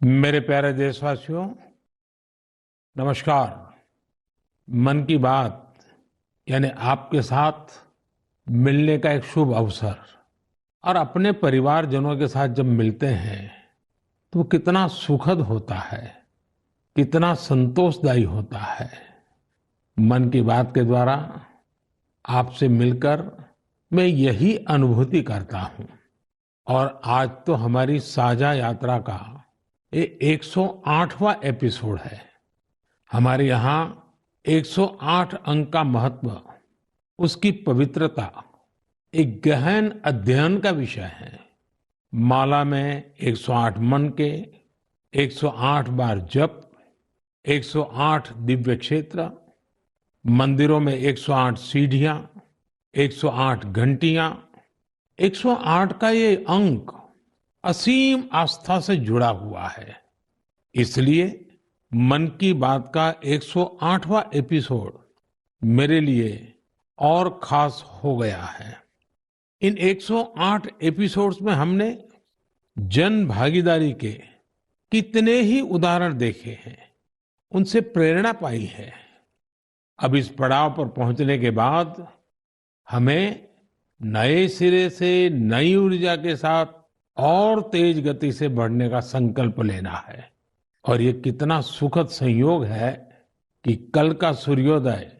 मेरे प्यारे देशवासियों, नमस्कार। मन की बात यानी आपके साथ मिलने का एक शुभ अवसर और अपने परिवारजनों के साथ जब मिलते हैं तो वो कितना सुखद होता है, कितना संतोषदायी होता है। मन की बात के द्वारा आपसे मिलकर मैं यही अनुभूति करता हूं। और आज तो हमारी साझा यात्रा का ये 108वां एपिसोड है। हमारे यहाँ 108 अंक का महत्व, उसकी पवित्रता एक गहन अध्ययन का विषय है। माला में 108 मन के, 108 बार जप, 108 दिव्य क्षेत्र, मंदिरों में 108 सीढ़ियां, 108 घंटियां, 108 का ये अंक असीम आस्था से जुड़ा हुआ है। इसलिए मन की बात का 108वां एपिसोड मेरे लिए और खास हो गया है। इन 108 एपिसोड्स में हमने जन भागीदारी के कितने ही उदाहरण देखे हैं, उनसे प्रेरणा पाई है। अब इस पड़ाव पर पहुंचने के बाद हमें नए सिरे से नई ऊर्जा के साथ और तेज गति से बढ़ने का संकल्प लेना है। और ये कितना सुखद संयोग है कि कल का सूर्योदय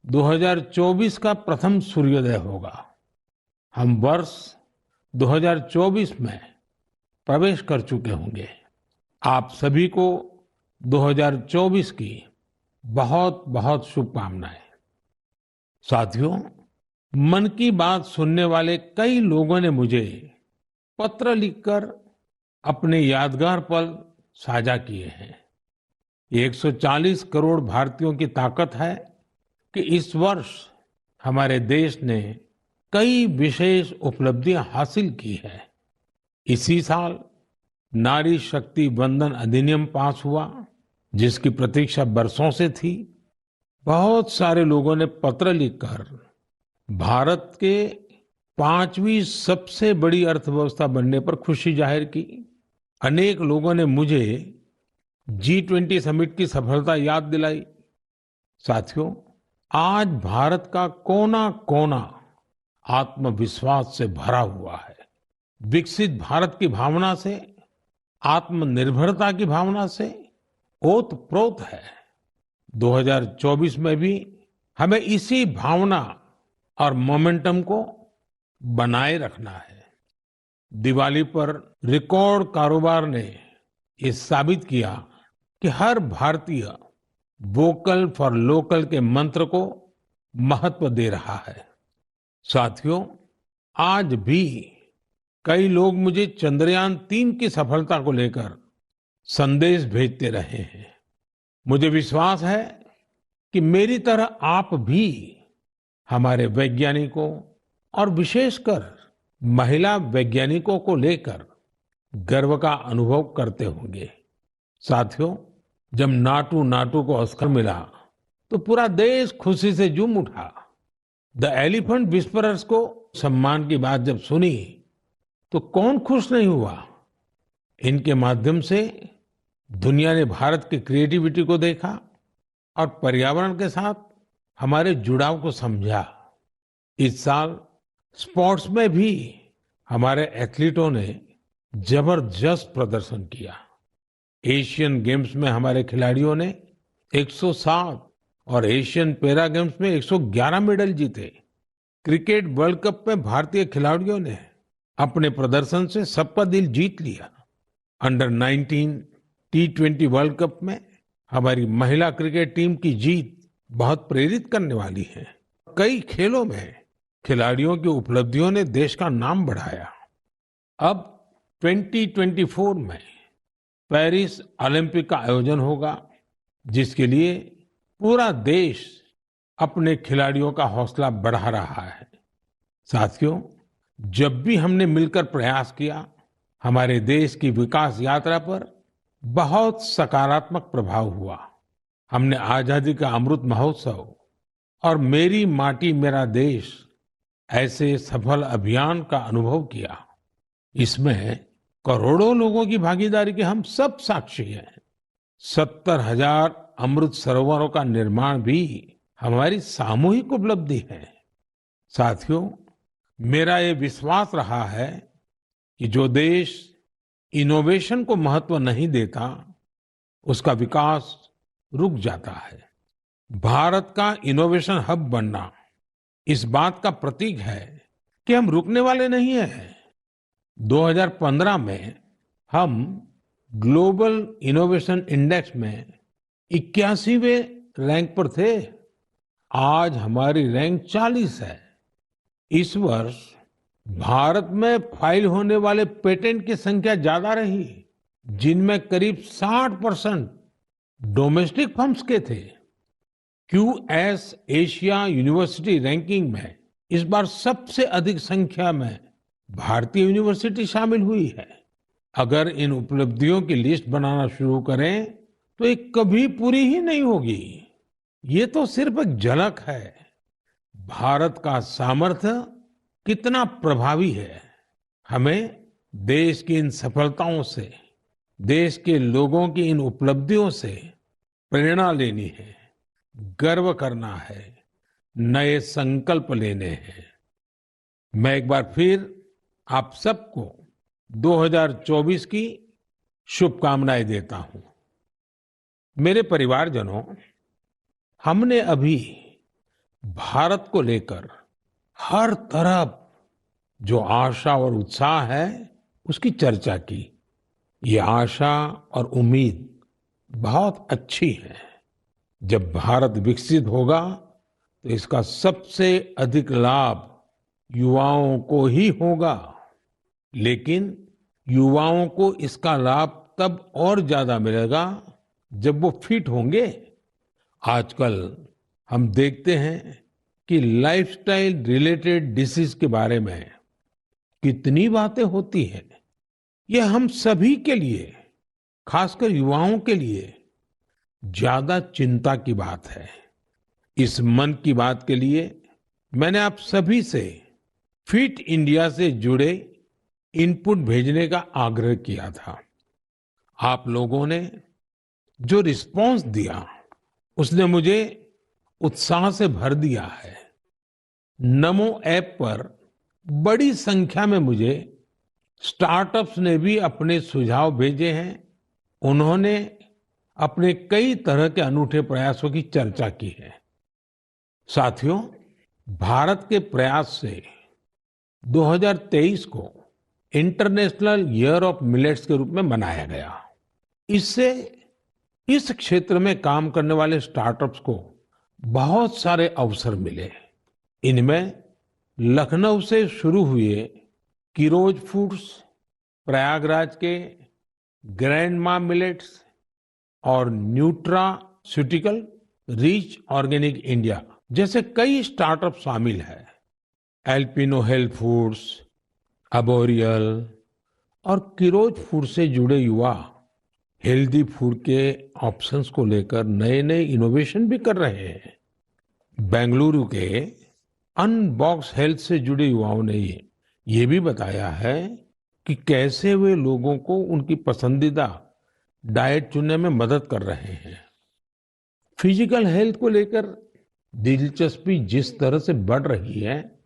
2024 का प्रथम सूर्योदय होगा। हम वर्ष 2024 में प्रवेश कर चुके होंगे। आप सभी को 2024 की बहुत बहुत शुभकामनाएं। साथियों, मन की बात सुनने वाले कई लोगों ने मुझे पत्र लिखकर अपने यादगार पल साझा किए हैं। ये 140 करोड़ भारतीयों की ताकत है कि इस वर्ष हमारे देश ने कई विशेष उपलब्धियां हासिल की है। इसी साल नारी शक्ति वंदन अधिनियम पास हुआ, जिसकी प्रतीक्षा बरसों से थी। बहुत सारे लोगों ने पत्र लिखकर भारत के 5वीं सबसे बड़ी अर्थव्यवस्था बनने पर खुशी जाहिर की। अनेक लोगों ने मुझे G20 समिट की सफलता याद दिलाई। साथियों, आज भारत का कोना कोना आत्मविश्वास से भरा हुआ है। विकसित भारत की भावना से, आत्मनिर्भरता की भावना से ओतप्रोत है। 2024 में भी हमें इसी भावना और मोमेंटम को बनाए रखना है। दिवाली पर रिकॉर्ड कारोबार ने ये साबित किया कि हर भारतीय वोकल फॉर लोकल के मंत्र को महत्व दे रहा है। साथियों, आज भी कई लोग मुझे चंद्रयान-3 की सफलता को लेकर संदेश भेजते रहे हैं। मुझे विश्वास है कि मेरी तरह आप भी हमारे वैज्ञानिकों और विशेषकर महिला वैज्ञानिकों को लेकर गर्व का अनुभव करते होंगे। साथियों, जब नाटू नाटू को ऑस्कर मिला तो पूरा देश खुशी से झूम उठा। द एलिफेंट विस्परर्स को सम्मान की बात जब सुनी तो कौन खुश नहीं हुआ। इनके माध्यम से दुनिया ने भारत की क्रिएटिविटी को देखा और पर्यावरण के साथ हमारे जुड़ाव को समझा। इस साल स्पोर्ट्स में भी हमारे एथलीटों ने जबरदस्त प्रदर्शन किया। एशियन गेम्स में हमारे खिलाड़ियों ने 107 और एशियन पैरा गेम्स में 111 मेडल जीते। क्रिकेट वर्ल्ड कप में भारतीय खिलाड़ियों ने अपने प्रदर्शन से सबका दिल जीत लिया। अंडर 19 T20 वर्ल्ड कप में हमारी महिला क्रिकेट टीम की जीत बहुत प्रेरित करने वाली है। कई खेलों में खिलाड़ियों की उपलब्धियों ने देश का नाम बढ़ाया। अब 2024 में पेरिस ओलंपिक का आयोजन होगा, जिसके लिए पूरा देश अपने खिलाड़ियों का हौसला बढ़ा रहा है। साथियों, जब भी हमने मिलकर प्रयास किया, हमारे देश की विकास यात्रा पर बहुत सकारात्मक प्रभाव हुआ। हमने आजादी का अमृत महोत्सव और मेरी माटी मेरा देश ऐसे सफल अभियान का अनुभव किया। इसमें करोड़ों लोगों की भागीदारी के हम सब साक्षी हैं। 70,000 अमृत सरोवरों का निर्माण भी हमारी सामूहिक उपलब्धि है। साथियों, मेरा ये विश्वास रहा है कि जो देश इनोवेशन को महत्व नहीं देता, उसका विकास रुक जाता है। भारत का इनोवेशन हब बनना इस बात का प्रतीक है कि हम रुकने वाले नहीं हैं। 2015 में हम ग्लोबल इनोवेशन इंडेक्स में 81वें रैंक पर थे। आज हमारी रैंक 40 है। इस वर्ष भारत में फाइल होने वाले पेटेंट की संख्या ज्यादा रही, जिनमें करीब 60% डोमेस्टिक फर्म्स के थे। क्यूएस एशिया यूनिवर्सिटी रैंकिंग में इस बार सबसे अधिक संख्या में भारतीय यूनिवर्सिटी शामिल हुई है। अगर इन उपलब्धियों की लिस्ट बनाना शुरू करें तो ये कभी पूरी ही नहीं होगी। ये तो सिर्फ एक झलक है। भारत का सामर्थ्य कितना प्रभावी है। हमें देश की इन सफलताओं से, देश के लोगों की इन उपलब्धियों से प्रेरणा लेनी है, गर्व करना है, नए संकल्प लेने हैं। मैं एक बार फिर आप सबको 2024 की शुभकामनाएं देता हूं। मेरे परिवारजनों, हमने अभी भारत को लेकर हर तरफ जो आशा और उत्साह है, उसकी चर्चा की। ये आशा और उम्मीद बहुत अच्छी है। जब भारत विकसित होगा तो इसका सबसे अधिक लाभ युवाओं को ही होगा। लेकिन युवाओं को इसका लाभ तब और ज्यादा मिलेगा जब वो फिट होंगे। आजकल हम देखते हैं कि लाइफस्टाइल रिलेटेड डिसीज के बारे में कितनी बातें होती हैं। ये हम सभी के लिए, खासकर युवाओं के लिए ज्यादा चिंता की बात है। इस मन की बात के लिए मैंने आप सभी से फिट इंडिया से जुड़े इनपुट भेजने का आग्रह किया था। आप लोगों ने जो रिस्पांस दिया, उसने मुझे उत्साह से भर दिया है। नमो ऐप पर बड़ी संख्या में मुझे स्टार्टअप्स ने भी अपने सुझाव भेजे हैं। उन्होंने अपने कई तरह के अनूठे प्रयासों की चर्चा की है। साथियों, भारत के प्रयास से 2023 को इंटरनेशनल ईयर ऑफ मिलेट्स के रूप में मनाया गया। इससे इस क्षेत्र में काम करने वाले स्टार्टअप्स को बहुत सारे अवसर मिले। इनमें लखनऊ से शुरू हुए किरोज फूड्स, प्रयागराज के ग्रैंडमा मिलेट्स और न्यूट्रास्यूटिकल रिच ऑर्गेनिक इंडिया जैसे कई स्टार्टअप शामिल है। एल्पिनो हेल्थ फूड्स, अबोरियल और किरोज फूड से जुड़े युवा हेल्दी फूड के ऑप्शंस को लेकर नए नए इनोवेशन भी कर रहे हैं। बेंगलुरु के अनबॉक्स हेल्थ से जुड़े युवाओं ने ये भी बताया है कि कैसे वे लोगों को उनकी पसंदीदा डाइट चुनने में मदद कर रहे हैं। फिजिकल हेल्थ को लेकर दिलचस्पी जिस तरह से बढ़ रही है,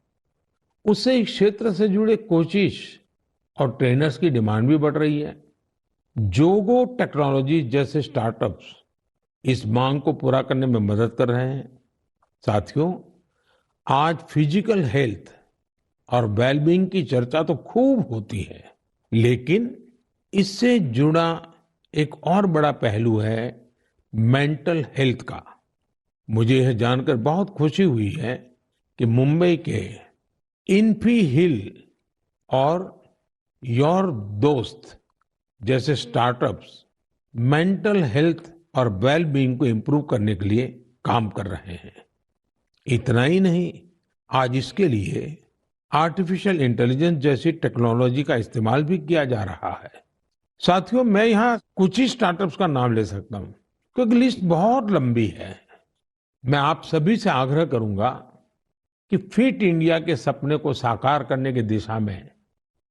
उससे इस क्षेत्र से जुड़े कोचिज और ट्रेनर्स की डिमांड भी बढ़ रही है। जोगो टेक्नोलॉजी जैसे स्टार्टअप्स इस मांग को पूरा करने में मदद कर रहे हैं। साथियों, आज फिजिकल हेल्थ और वेलबींग की चर्चा तो खूब होती है, लेकिन इससे जुड़ा एक और बड़ा पहलू है मेंटल हेल्थ का। मुझे यह जानकर बहुत खुशी हुई है कि मुंबई के इन्फी हिल और योर दोस्त जैसे स्टार्टअप्स मेंटल हेल्थ और वेलबींग को इम्प्रूव करने के लिए काम कर रहे हैं। इतना ही नहीं, आज इसके लिए आर्टिफिशियल इंटेलिजेंस जैसी टेक्नोलॉजी का इस्तेमाल भी किया जा रहा है। साथियों, मैं यहाँ कुछ ही स्टार्टअप्स का नाम ले सकता हूँ क्योंकि लिस्ट बहुत लंबी है। मैं आप सभी से आग्रह करूंगा कि फिट इंडिया के सपने को साकार करने की दिशा में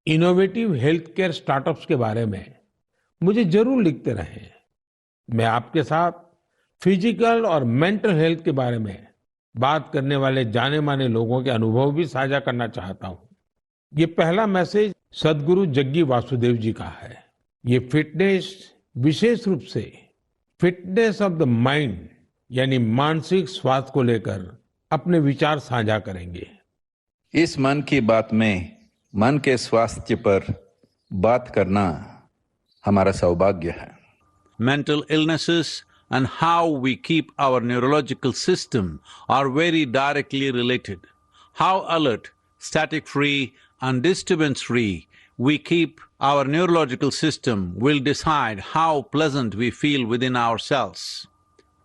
इनोवेटिव हेल्थ केयर स्टार्टअप्स के बारे में मुझे जरूर लिखते रहें। मैं आपके साथ फिजिकल और मेंटल हेल्थ के बारे में बात करने वाले जाने माने लोगों के अनुभव भी साझा करना चाहता हूं। ये पहला मैसेज सदगुरु जग्गी वासुदेव जी का है। ये फिटनेस विशेष रूप से फिटनेस ऑफ द माइंड यानी मानसिक स्वास्थ्य को लेकर अपने विचार साझा करेंगे। इस मन की बात में मन के स्वास्थ्य पर बात करना हमारा सौभाग्य है। Mental illnesses and how we keep our neurological system are very directly related. How alert, static-free and disturbance-free we keep our neurological system will decide how pleasant we feel within ourselves.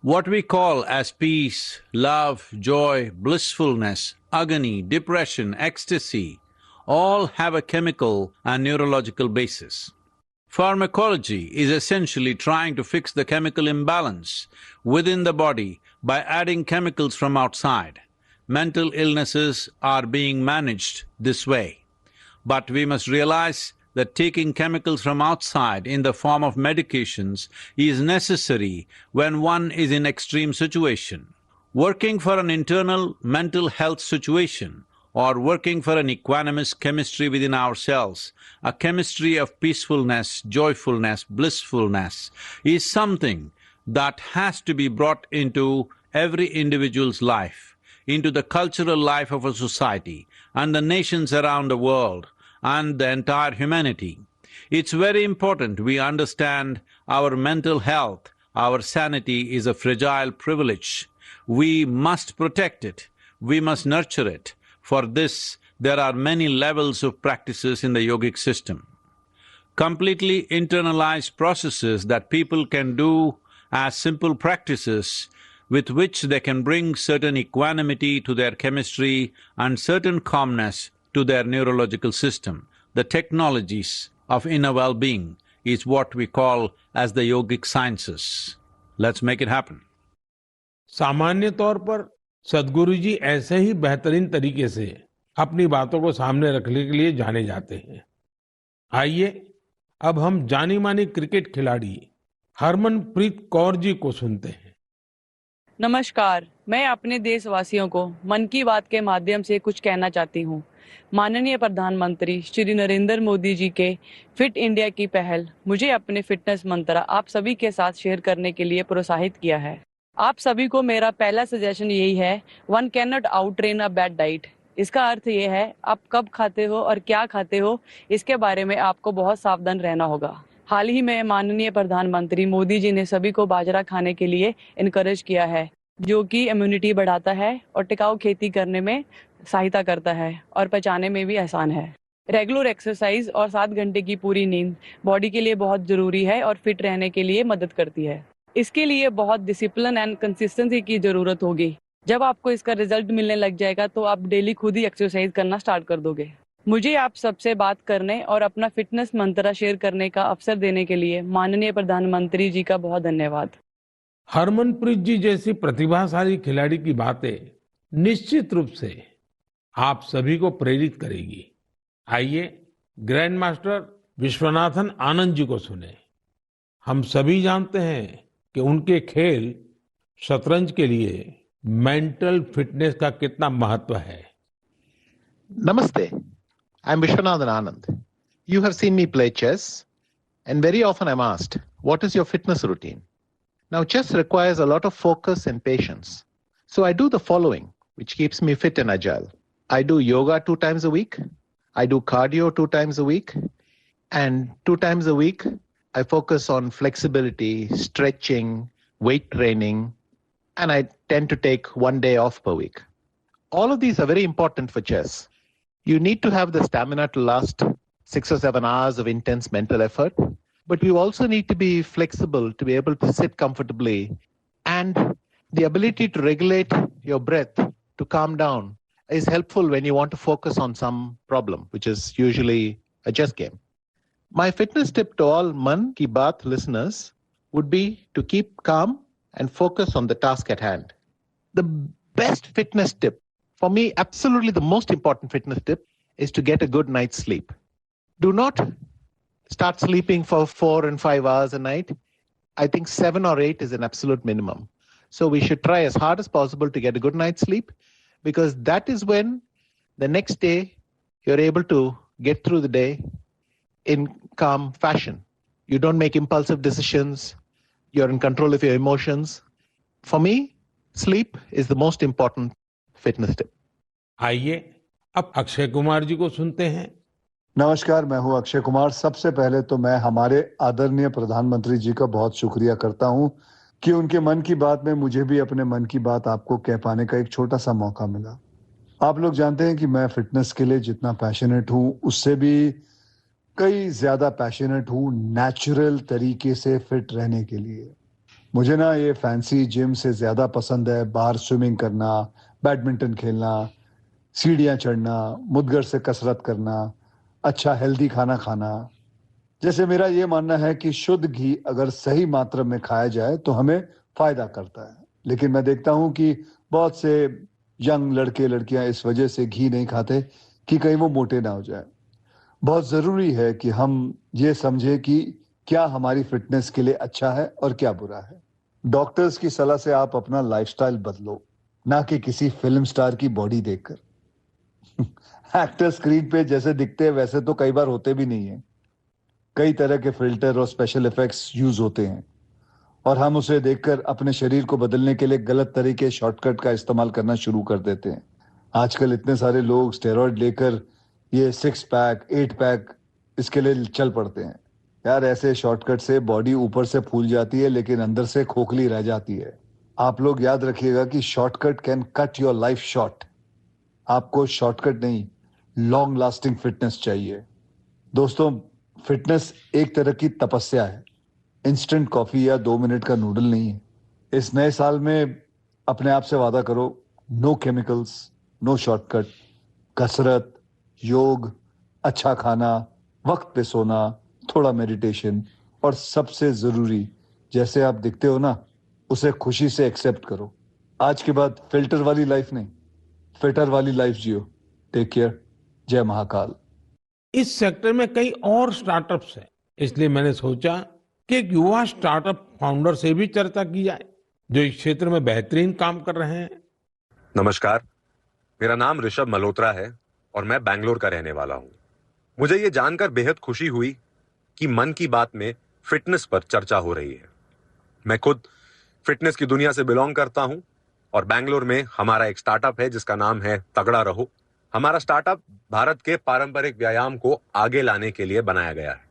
What we call as peace, love, joy, blissfulness, agony, depression, ecstasy, all have a chemical and neurological basis. Pharmacology is essentially trying to fix the chemical imbalance within the body by adding chemicals from outside. Mental illnesses are being managed this way. But we must realize that taking chemicals from outside in the form of medications is necessary when one is in extreme situation. Working for an internal mental health situation or working for an equanimous chemistry within ourselves, a chemistry of peacefulness, joyfulness, blissfulness, is something that has to be brought into every individual's life, into the cultural life of a society and the nations around the world and the entire humanity. It's very important we understand our mental health, our sanity is a fragile privilege. We must protect it, we must nurture it. For this, there are many levels of practices in the yogic system. Completely internalized processes that people can do as simple practices with which they can bring certain equanimity to their chemistry and certain calmness to their neurological system. The technologies of inner well-being is what we call as the yogic sciences. Let's make it happen. सामान्य तौर पर सदगुरु जी ऐसे ही बेहतरीन तरीके से अपनी बातों को सामने रखने के लिए जाने जाते हैं। आइए अब हम जानी मानी क्रिकेट खिलाड़ी हरमनप्रीत कौर जी को सुनते हैं। नमस्कार, मैं अपने देशवासियों को मन की बात के माध्यम से कुछ कहना चाहती हूँ। माननीय प्रधानमंत्री श्री नरेंद्र मोदी जी के फिट इंडिया की पहल मुझे अपने फिटनेस मंत्र आप सभी के साथ शेयर करने के लिए प्रोत्साहित किया है। आप सभी को मेरा पहला सजेशन यही है, one can not out train a bad diet. इसका अर्थ ये है, आप कब खाते हो और क्या खाते हो, इसके बारे में आपको बहुत सावधान रहना होगा। हाल ही में माननीय प्रधानमंत्री मोदी जी ने सभी को बाजरा खाने के लिए इनकरेज किया है, जो कि इम्यूनिटी बढ़ाता है और टिकाऊ खेती करने में सहायता करता है और पचाने में भी आसान है। रेगुलर एक्सरसाइज और 7 घंटे की पूरी नींद बॉडी के लिए बहुत जरूरी है और फिट रहने के लिए मदद करती है। इसके लिए बहुत डिसिप्लिन एंड कंसिस्टेंसी की जरूरत होगी। जब आपको इसका रिजल्ट मिलने लग जाएगा तो आप डेली खुद ही एक्सरसाइज करना स्टार्ट कर दोगे। मुझे आप सबसे बात करने और अपना फिटनेस मंत्र शेयर करने का अवसर देने के लिए माननीय प्रधानमंत्री जी का बहुत धन्यवाद। हरमनप्रीत जी जैसी प्रतिभाशाली खिलाड़ी की बातें निश्चित रूप से आप सभी को प्रेरित करेगी। आइए ग्रैंड मास्टर विश्वनाथन आनंद जी को सुने। हम सभी जानते हैं कि उनके खेल शतरंज के लिए मेंटल फिटनेस का कितना महत्व है। Namaste. I'm Vishwanathan Anand. You have seen me play chess, and very often I'm asked, what is your fitness routine? Now, chess requires a lot of focus and patience. So I do the following, which keeps me fit and agile. I do yoga 2 times a week. I do cardio 2 times a week. And 2 times a week, I focus on flexibility, stretching, weight training, and I tend to take 1 day off per week. All of these are very important for chess. You need to have the stamina to last 6 or 7 hours of intense mental effort, but you also need to be flexible to be able to sit comfortably, and the ability to regulate your breath to calm down is helpful when you want to focus on some problem, which is usually a chess game. My fitness tip to all Man Ki Baat listeners would be to keep calm and focus on the task at hand. The best fitness tip For me, absolutely the most important fitness tip is to get a good night's sleep. Do not start sleeping for 4 and 5 hours a night. I think 7 or 8 is an absolute minimum. So we should try as hard as possible to get a good night's sleep, because that is when the next day you're able to get through the day in calm fashion. You don't make impulsive decisions. You're in control of your emotions. For me, sleep is the most important fitness tip. आइए अब अक्षय कुमार जी को सुनते हैं। नमस्कार, मैं हूं अक्षय कुमार। सबसे पहले तो मैं हमारे आदरणीय प्रधानमंत्री जी का बहुत शुक्रिया करता हूं कि उनके मन की बात में मुझे भी अपने मन की बात आपको कह पाने का एक छोटा सा मौका मिला। आप लोग जानते हैं कि मैं फिटनेस के लिए जितना पैशनेट हूं, उससे भी कई ज्यादा पैशनेट हूं नेचुरल तरीके से फिट रहने के लिए। मुझे ना ये फैंसी जिम से ज्यादा पसंद है बाहर स्विमिंग करना, बैडमिंटन खेलना, सीढ़ियां चढ़ना, मुद्गर से कसरत करना, अच्छा हेल्दी खाना खाना। जैसे मेरा ये मानना है कि शुद्ध घी अगर सही मात्रा में खाया जाए तो हमें फायदा करता है। लेकिन मैं देखता हूं कि बहुत से यंग लड़के लड़कियां इस वजह से घी नहीं खाते कि कहीं वो मोटे ना हो जाए। बहुत जरूरी है कि हम ये समझे कि क्या हमारी फिटनेस के लिए अच्छा है और क्या बुरा है। डॉक्टर्स की सलाह से आप अपना लाइफस्टाइल बदलो, ना कि किसी फिल्म स्टार की बॉडी देखकर। एक्टर स्क्रीन पे जैसे दिखते हैं वैसे तो कई बार होते भी नहीं है। कई तरह के फिल्टर और स्पेशल इफेक्ट्स यूज होते हैं और हम उसे देखकर अपने शरीर को बदलने के लिए गलत तरीके शॉर्टकट का इस्तेमाल करना शुरू कर देते हैं। आजकल इतने सारे लोग स्टेरॉइड लेकर ये 6 पैक 8 पैक इसके लिए चल पड़ते हैं। यार, ऐसे शॉर्टकट से बॉडी ऊपर से फूल जाती है लेकिन अंदर से खोखली रह जाती है। आप लोग याद रखिएगा कि shortcut can cut your life short. आपको शॉर्टकट नहीं, लॉन्ग लास्टिंग फिटनेस चाहिए। दोस्तों, फिटनेस एक तरह की तपस्या है, इंस्टेंट कॉफी या 2 मिनट का नूडल नहीं है। इस नए साल में अपने आप से वादा करो, नो केमिकल्स, नो शॉर्टकट, कसरत, योग, अच्छा खाना, वक्त पे सोना, थोड़ा मेडिटेशन और सबसे जरूरी, जैसे आप दिखते हो ना, उसे खुशी से एक्सेप्ट करो। आज के बाद फिल्टर वाली लाइफ नहीं, फिटर वाली लाइफ जियो। Take care. जय महाकाल। इस सेक्टर में कई और स्टार्टअप्स हैं, इसलिए मैंने सोचा कि एक युवा स्टार्टअप फाउंडर से भी चर्चा की जाए जो इस क्षेत्र में बेहतरीन काम कर रहे हैं। नमस्कार, मेरा नाम ऋषभ मल्होत्रा है और मैं बैंगलोर का रहने वाला हूं। मुझे ये जानकर बेहद खुशी हुई कि मन की बात में फिटनेस पर चर्चा हो रही है। मैं खुद फिटनेस की दुनिया से बिलोंग करता हूं और बैंगलोर में हमारा एक स्टार्टअप है जिसका नाम है तगड़ा रहो। हमारा स्टार्टअप भारत के पारंपरिक व्यायाम को आगे लाने के लिए बनाया गया है।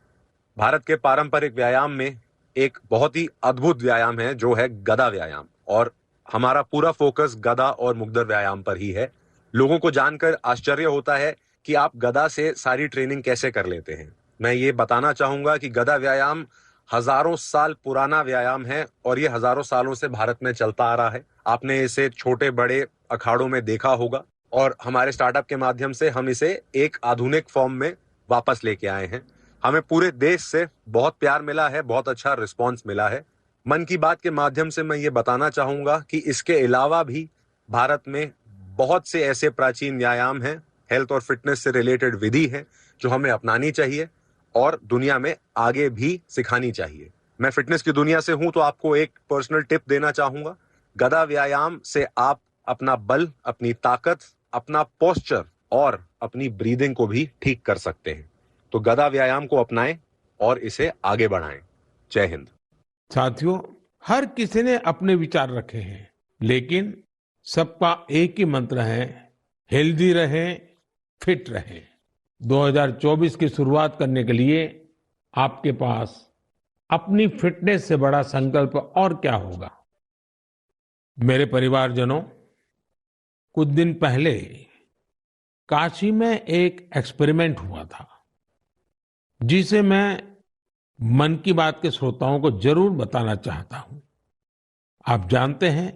भारत के पारंपरिक व्यायाम में एक बहुत ही अद्भुत व्यायाम है जो है गदा व्यायाम, और हमारा पूरा फोकस गदा और मुग्दर व्यायाम पर ही है। लोगों को जानकर आश्चर्य होता है कि आप गदा से सारी ट्रेनिंग कैसे कर लेते हैं। मैं ये बताना चाहूंगा कि गदा व्यायाम हजारों साल पुराना व्यायाम है और ये हजारों सालों से भारत में चलता आ रहा है। आपने इसे छोटे बड़े अखाड़ों में देखा होगा और हमारे स्टार्टअप के माध्यम से हम इसे एक आधुनिक फॉर्म में वापस लेके आए हैं। हमें पूरे देश से बहुत प्यार मिला है, बहुत अच्छा रिस्पांस मिला है। मन की बात के माध्यम से मैं ये बताना चाहूंगा कि इसके अलावा भी भारत में बहुत से ऐसे प्राचीन व्यायाम हैं, हेल्थ और फिटनेस से रिलेटेड विधि है जो हमें अपनानी चाहिए और दुनिया में आगे भी सिखानी चाहिए। मैं फिटनेस की दुनिया से हूं तो आपको एक पर्सनल टिप देना चाहूंगा। गदा व्यायाम से आप अपना बल, अपनी ताकत, अपना पोस्चर और अपनी ब्रीदिंग को भी ठीक कर सकते हैं। तो गदा व्यायाम को अपनाएं और इसे आगे बढ़ाएं। जय हिंद। साथियों, हर किसी ने अपने विचार रखे हैं, लेकिन सबका एक ही मंत्र है, हेल्दी रहें, फिट रहें। 2024 की शुरुआत करने के लिए आपके पास अपनी फिटनेस से बड़ा संकल्प और क्या होगा। मेरे परिवारजनों, कुछ दिन पहले काशी में एक एक्सपेरिमेंट हुआ था जिसे मैं मन की बात के श्रोताओं को जरूर बताना चाहता हूं। आप जानते हैं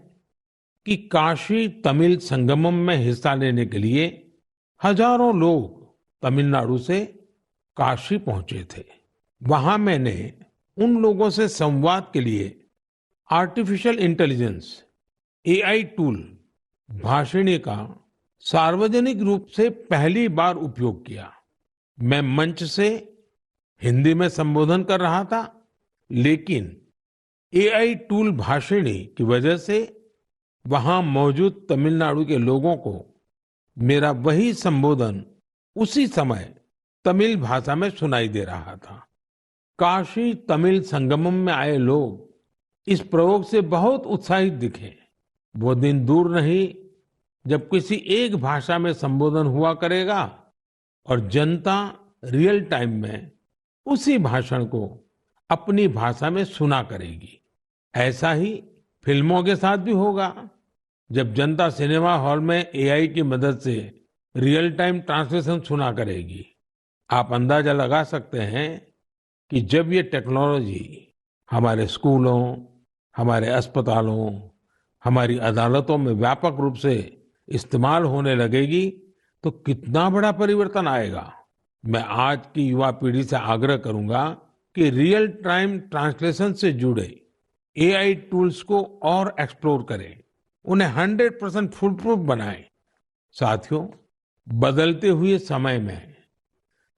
कि काशी तमिल संगमम में हिस्सा लेने के लिए हजारों लोग तमिलनाडु से काशी पहुंचे थे। वहां मैंने उन लोगों से संवाद के लिए artificial intelligence AI tool Bhashini का सार्वजनिक रूप से पहली बार उपयोग किया। मैं मंच से हिंदी में संबोधन कर रहा था, लेकिन एआई टूल भाषिणी की वजह से वहां मौजूद तमिलनाडु के लोगों को मेरा वही संबोधन उसी समय तमिल भाषा में सुनाई दे रहा था। काशी तमिल संगमम में आए लोग इस प्रयोग से बहुत उत्साहित दिखे। वो दिन दूर नहीं जब किसी एक भाषा में संबोधन हुआ करेगा और जनता रियल टाइम में उसी भाषण को अपनी भाषा में सुना करेगी। ऐसा ही फिल्मों के साथ भी होगा। जब जनता सिनेमा हॉल में एआई की मदद से रियल टाइम ट्रांसलेशन सुना करेगी, आप अंदाजा लगा सकते हैं कि जब ये टेक्नोलॉजी हमारे स्कूलों, हमारे अस्पतालों, हमारी अदालतों में व्यापक रूप से इस्तेमाल होने लगेगी तो कितना बड़ा परिवर्तन आएगा। मैं आज की युवा पीढ़ी से आग्रह करूंगा कि रियल टाइम ट्रांसलेशन से जुड़े एआई टूल्स को और एक्सप्लोर करें, उन्हें 100% फुल प्रूफ बनाएं। साथियों, बदलते हुए समय में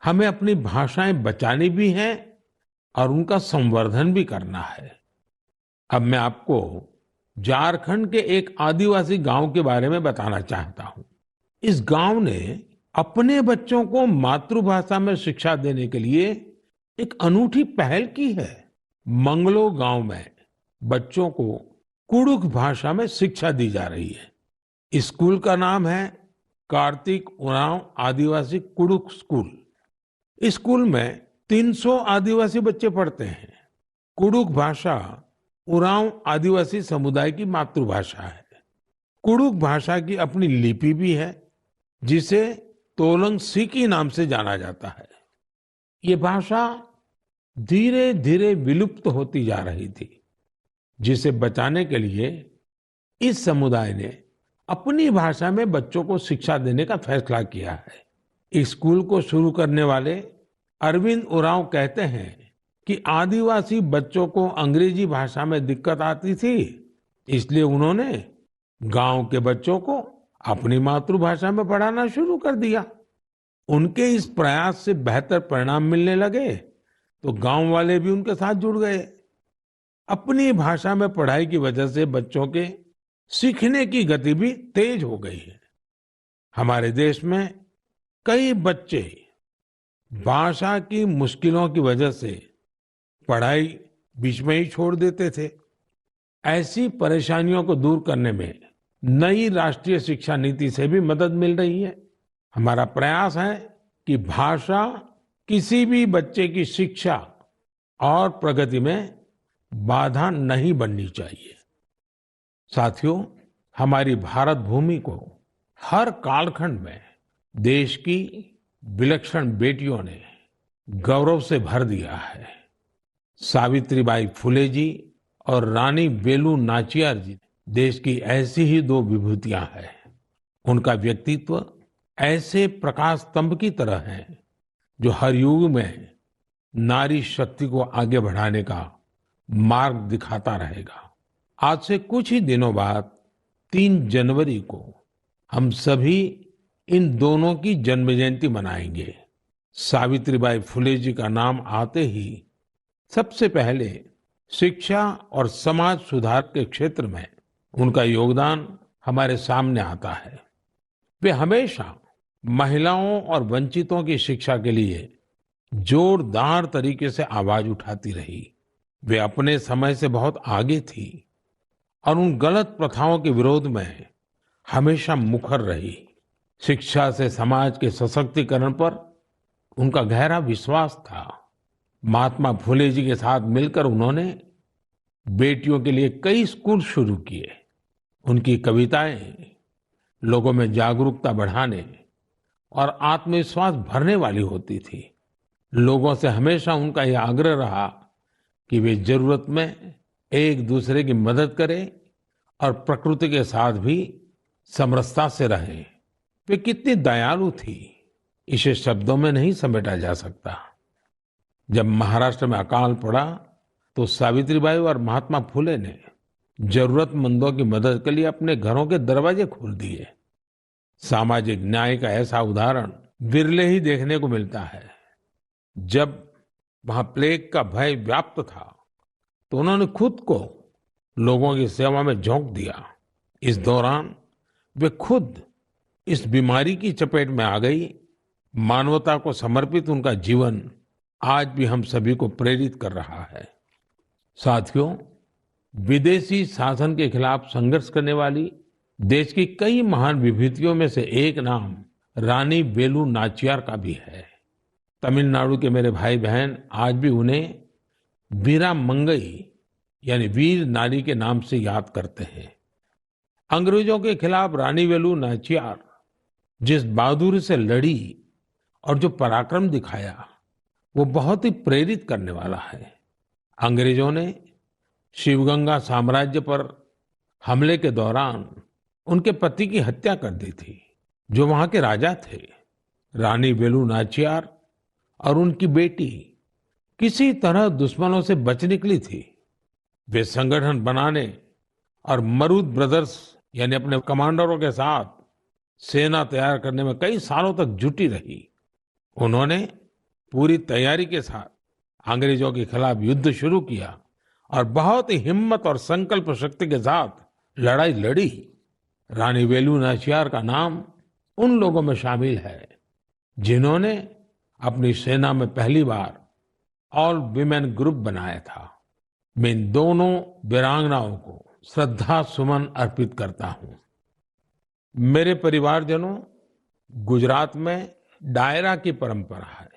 हमें अपनी भाषाएं बचानी भी हैं और उनका संवर्धन भी करना है। अब मैं आपको झारखंड के एक आदिवासी गांव के बारे में बताना चाहता हूं। इस गांव ने अपने बच्चों को मातृभाषा में शिक्षा देने के लिए एक अनूठी पहल की है। मंगलो गांव में बच्चों को कुडुख भाषा में शिक्षा दी जा रही है। इस स्कूल का नाम है कार्तिक उरांव आदिवासी कुडुख स्कूल। इस स्कूल में 300 आदिवासी बच्चे पढ़ते हैं। कुडुख भाषा उरांव आदिवासी समुदाय की मातृभाषा है। कुडुख भाषा की अपनी लिपि भी है, जिसे तोलंग सिकी नाम से जाना जाता है। ये भाषा धीरे धीरे विलुप्त होती जा रही थी, जिसे बचाने के लिए इस समुदाय ने अपनी भाषा में बच्चों को शिक्षा देने का फैसला किया है। इस स्कूल को शुरू करने वाले अरविंद उरांव कहते हैं कि आदिवासी बच्चों को अंग्रेजी भाषा में दिक्कत आती थी, इसलिए उन्होंने गांव के बच्चों को अपनी मातृभाषा में पढ़ाना शुरू कर दिया। उनके इस प्रयास से बेहतर परिणाम मिलने लगे तो गांव वाले भी उनके साथ जुड़ गए। अपनी भाषा में पढ़ाई की वजह से बच्चों के सीखने की गति भी तेज हो गई है। हमारे देश में कई बच्चे भाषा की मुश्किलों की वजह से पढ़ाई बीच में ही छोड़ देते थे। ऐसी परेशानियों को दूर करने में नई राष्ट्रीय शिक्षा नीति से भी मदद मिल रही है। हमारा प्रयास है कि भाषा किसी भी बच्चे की शिक्षा और प्रगति में बाधा नहीं बननी चाहिए। साथियों, हमारी भारत भूमि को हर कालखंड में देश की विलक्षण बेटियों ने गौरव से भर दिया है। सावित्रीबाई फुले जी और रानी वेलु नाचियार जी देश की ऐसी ही दो विभूतियां हैं। उनका व्यक्तित्व ऐसे प्रकाश स्तंभ की तरह है जो हर युग में नारी शक्ति को आगे बढ़ाने का मार्ग दिखाता रहेगा। आज से कुछ ही दिनों बाद 3 जनवरी को हम सभी इन दोनों की जन्म जयंती मनाएंगे। सावित्रीबाई फुले जी का नाम आते ही सबसे पहले शिक्षा और समाज सुधार के क्षेत्र में उनका योगदान हमारे सामने आता है। वे हमेशा महिलाओं और वंचितों की शिक्षा के लिए जोरदार तरीके से आवाज उठाती रही। वे अपने समय से बहुत आगे थी और उन गलत प्रथाओं के विरोध में हमेशा मुखर रही। शिक्षा से समाज के सशक्तिकरण पर उनका गहरा विश्वास था। महात्मा फुले जी के साथ मिलकर उन्होंने बेटियों के लिए कई स्कूल शुरू किए। उनकी कविताएं लोगों में जागरूकता बढ़ाने और आत्मविश्वास भरने वाली होती थी। लोगों से हमेशा उनका यह आग्रह रहा कि वे जरूरत में एक दूसरे की मदद करें और प्रकृति के साथ भी समरसता से रहें। वे कितनी दयालु थी, इसे शब्दों में नहीं समेटा जा सकता। जब महाराष्ट्र में अकाल पड़ा तो सावित्रीबाई और महात्मा फुले ने जरूरतमंदों की मदद के लिए अपने घरों के दरवाजे खोल दिए। सामाजिक न्याय का ऐसा उदाहरण विरले ही देखने को मिलता है। जब वहां प्लेग का भय व्याप्त था तो उन्होंने खुद को लोगों की सेवा में झोंक दिया। इस दौरान वे खुद इस बीमारी की चपेट में आ गई। मानवता को समर्पित उनका जीवन आज भी हम सभी को प्रेरित कर रहा है। साथियों, विदेशी शासन के खिलाफ संघर्ष करने वाली देश की कई महान विभूतियों में से एक नाम रानी वेलु नाचियार का भी है। तमिलनाडु के मेरे भाई बहन आज भी उन्हें वीरा मंगई यानी वीर नारी के नाम से याद करते हैं। अंग्रेजों के खिलाफ रानी वेलु नाचियार जिस बहादुरी से लड़ी और जो पराक्रम दिखाया वो बहुत ही प्रेरित करने वाला है। अंग्रेजों ने शिवगंगा साम्राज्य पर हमले के दौरान उनके पति की हत्या कर दी थी, जो वहां के राजा थे। रानी वेलु नाचियार और उनकी बेटी किसी तरह दुश्मनों से बच निकली थी। वे संगठन बनाने और मरूद ब्रदर्स यानी अपने कमांडरों के साथ सेना तैयार करने में कई सालों तक जुटी रही। उन्होंने पूरी तैयारी के साथ अंग्रेजों के खिलाफ युद्ध शुरू किया और बहुत ही हिम्मत और संकल्प शक्ति के साथ लड़ाई लड़ी। रानी वेलु नाचियार का नाम उन लोगों में शामिल है जिन्होंने अपनी सेना में पहली बार ऑल विमेन ग्रुप बनाया था। मैं इन दोनों वीरांगनाओं को श्रद्धा सुमन अर्पित करता हूं। मेरे परिवारजनों, गुजरात में डायरा की परंपरा है।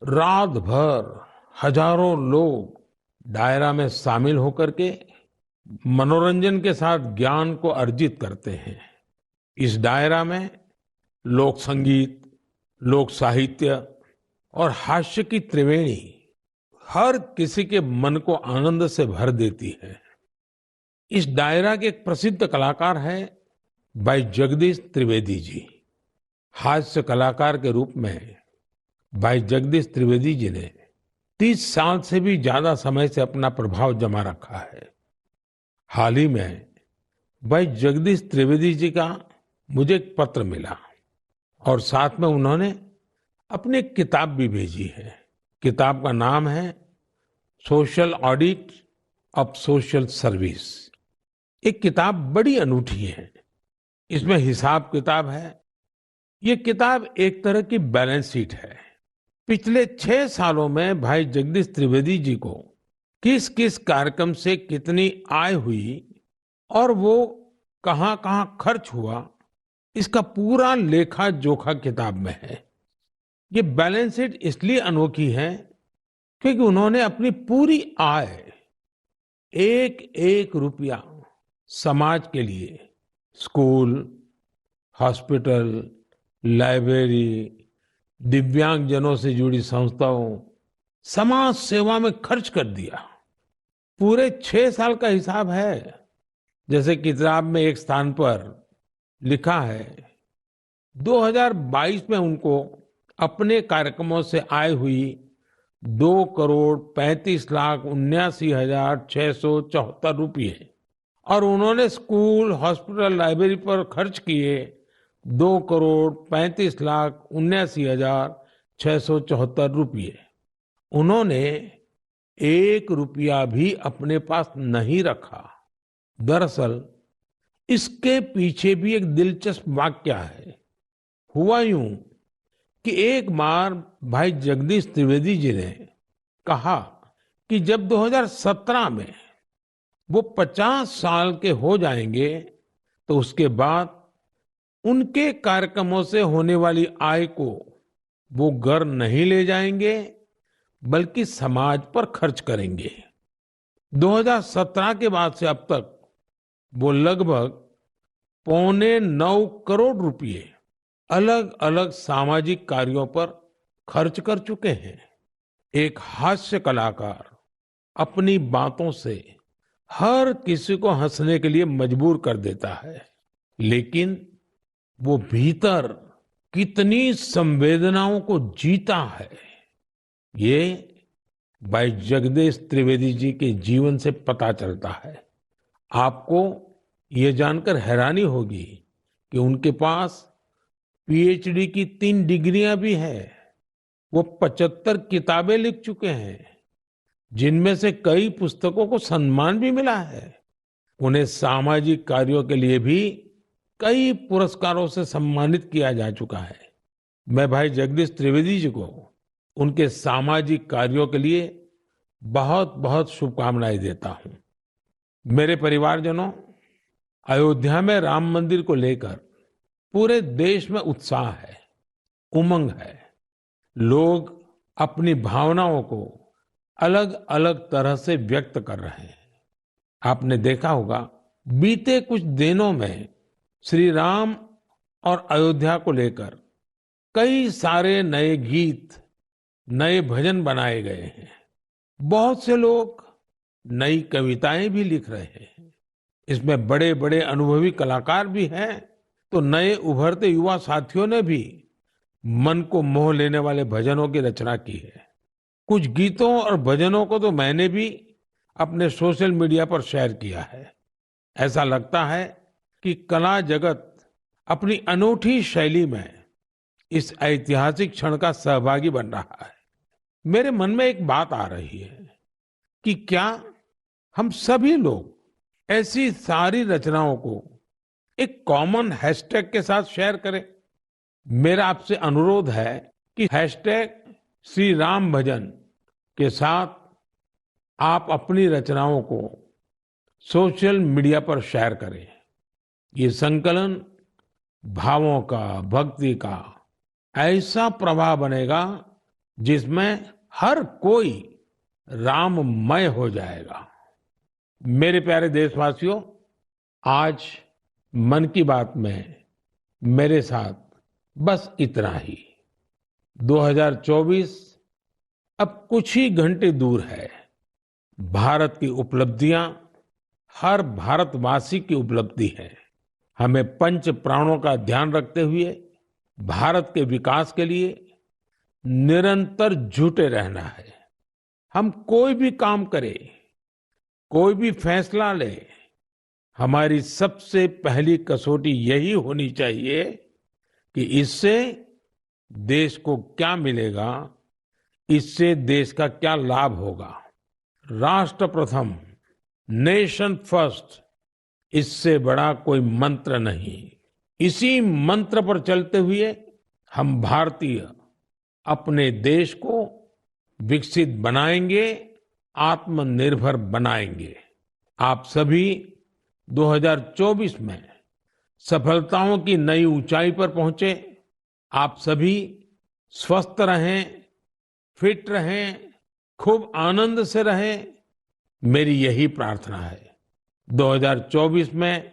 रात भर हजारों लोग डायरा में शामिल होकर के मनोरंजन के साथ ज्ञान को अर्जित करते हैं। इस डायरा में लोक संगीत, लोक साहित्य और हास्य की त्रिवेणी हर किसी के मन को आनंद से भर देती है। इस डायरा के एक प्रसिद्ध कलाकार हैं भाई जगदीश त्रिवेदी जी। हास्य कलाकार के रूप में भाई जगदीश त्रिवेदी जी ने 30 साल से भी ज्यादा समय से अपना प्रभाव जमा रखा है। हाल ही में भाई जगदीश त्रिवेदी जी का मुझे एक पत्र मिला और साथ में उन्होंने अपनी एक किताब भी भेजी है। किताब का नाम है social audit of social service. एक किताब बड़ी अनूठी है। इसमें हिसाब किताब है। ये किताब एक तरह की बैलेंस शीट है। पिछले 6 सालों में भाई जगदीश त्रिवेदी जी को किस किस कार्यक्रम से कितनी आय हुई और वो कहाँ कहाँ खर्च हुआ, इसका पूरा लेखा जोखा किताब में है। ये बैलेंस शीट इसलिए अनोखी है क्योंकि उन्होंने अपनी पूरी आय एक एक रुपया समाज के लिए, स्कूल, हॉस्पिटल, लाइब्रेरी, दिव्यांगजनों से जुड़ी संस्थाओं, समाज सेवा में खर्च कर दिया। पूरे 6 साल का हिसाब है। जैसे किताब में एक स्थान पर लिखा है 2022 में उनको अपने कार्यक्रमों से आय हुई 2,35,79,674 रुपये और उन्होंने स्कूल, हॉस्पिटल, लाइब्रेरी पर खर्च किए 2,35,79,674 रुपये। उन्होंने 1 रुपया भी अपने पास नहीं रखा। दरअसल इसके पीछे भी एक दिलचस्प वाक्य है। हुआ यूं कि एक बार भाई जगदीश त्रिवेदी जी ने कहा कि जब 2017 में वो 50 साल के हो जाएंगे तो उसके बाद उनके कार्यक्रमों से होने वाली आय को वो घर नहीं ले जाएंगे बल्कि समाज पर खर्च करेंगे। 2017 के बाद से अब तक वो लगभग 8.25 करोड़ रुपए अलग अलग सामाजिक कार्यों पर खर्च कर चुके हैं। एक हास्य कलाकार अपनी बातों से हर किसी को हंसने के लिए मजबूर कर देता है, लेकिन वो भीतर कितनी संवेदनाओं को जीता है, ये भाई जगदीश त्रिवेदी जी के जीवन से पता चलता है। आपको ये जानकर हैरानी होगी कि उनके पास पीएचडी की 3 डिग्रियां भी है। वो 75 किताबें लिख चुके हैं, जिनमें से कई पुस्तकों को सम्मान भी मिला है। उन्हें सामाजिक कार्यों के लिए भी कई पुरस्कारों से सम्मानित किया जा चुका है। मैं भाई जगदीश त्रिवेदी जी को उनके सामाजिक कार्यों के लिए बहुत बहुत शुभकामनाएं देता हूं। मेरे परिवारजनों, अयोध्या में राम मंदिर को लेकर पूरे देश में उत्साह है, उमंग है। लोग अपनी भावनाओं को अलग अलग तरह से व्यक्त कर रहे हैं। आपने देखा होगा, बीते कुछ दिनों में श्री राम और अयोध्या को लेकर कई सारे नए गीत, नए भजन बनाए गए हैं। बहुत से लोग नई कविताएं भी लिख रहे हैं। इसमें बड़े बड़े अनुभवी कलाकार भी हैं, तो नए उभरते युवा साथियों ने भी मन को मोह लेने वाले भजनों की रचना की है। कुछ गीतों और भजनों को तो मैंने भी अपने सोशल मीडिया पर शेयर किया है। ऐसा लगता है कि कला जगत अपनी अनूठी शैली में इस ऐतिहासिक क्षण का सहभागी बन रहा है। मेरे मन में एक बात आ रही है कि क्या हम सभी लोग ऐसी सारी रचनाओं को एक कॉमन हैशटैग के साथ शेयर करें। मेरा आपसे अनुरोध है कि हैशटैग श्री राम भजन के साथ आप अपनी रचनाओं को सोशल मीडिया पर शेयर करें। ये संकलन भावों का, भक्ति का ऐसा प्रवाह बनेगा जिसमें हर कोई राममय हो जाएगा। मेरे प्यारे देशवासियों, आज मन की बात में मेरे साथ बस इतना ही। 2024 अब कुछ ही घंटे दूर है। भारत की उपलब्धियां हर भारतवासी की उपलब्धि है। हमें पंच प्राणों का ध्यान रखते हुए भारत के विकास के लिए निरंतर जुटे रहना है। हम कोई भी काम करें, कोई भी फैसला ले, हमारी सबसे पहली कसौटी यही होनी चाहिए कि इससे देश को क्या मिलेगा, इससे देश का क्या लाभ होगा। राष्ट्र प्रथम, नेशन फर्स्ट, इससे बड़ा कोई मंत्र नहीं। इसी मंत्र पर चलते हुए हम भारतीय अपने देश को विकसित बनाएंगे, आत्मनिर्भर बनाएंगे। आप सभी 2024 में सफलताओं की नई ऊंचाई पर पहुंचे। आप सभी स्वस्थ रहें, फिट रहें, खूब आनंद से रहें, मेरी यही प्रार्थना है। 2024 में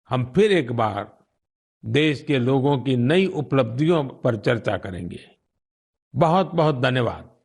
हम फिर एक बार देश के लोगों की नई उपलब्धियों पर चर्चा करेंगे। बहुत बहुत धन्यवाद।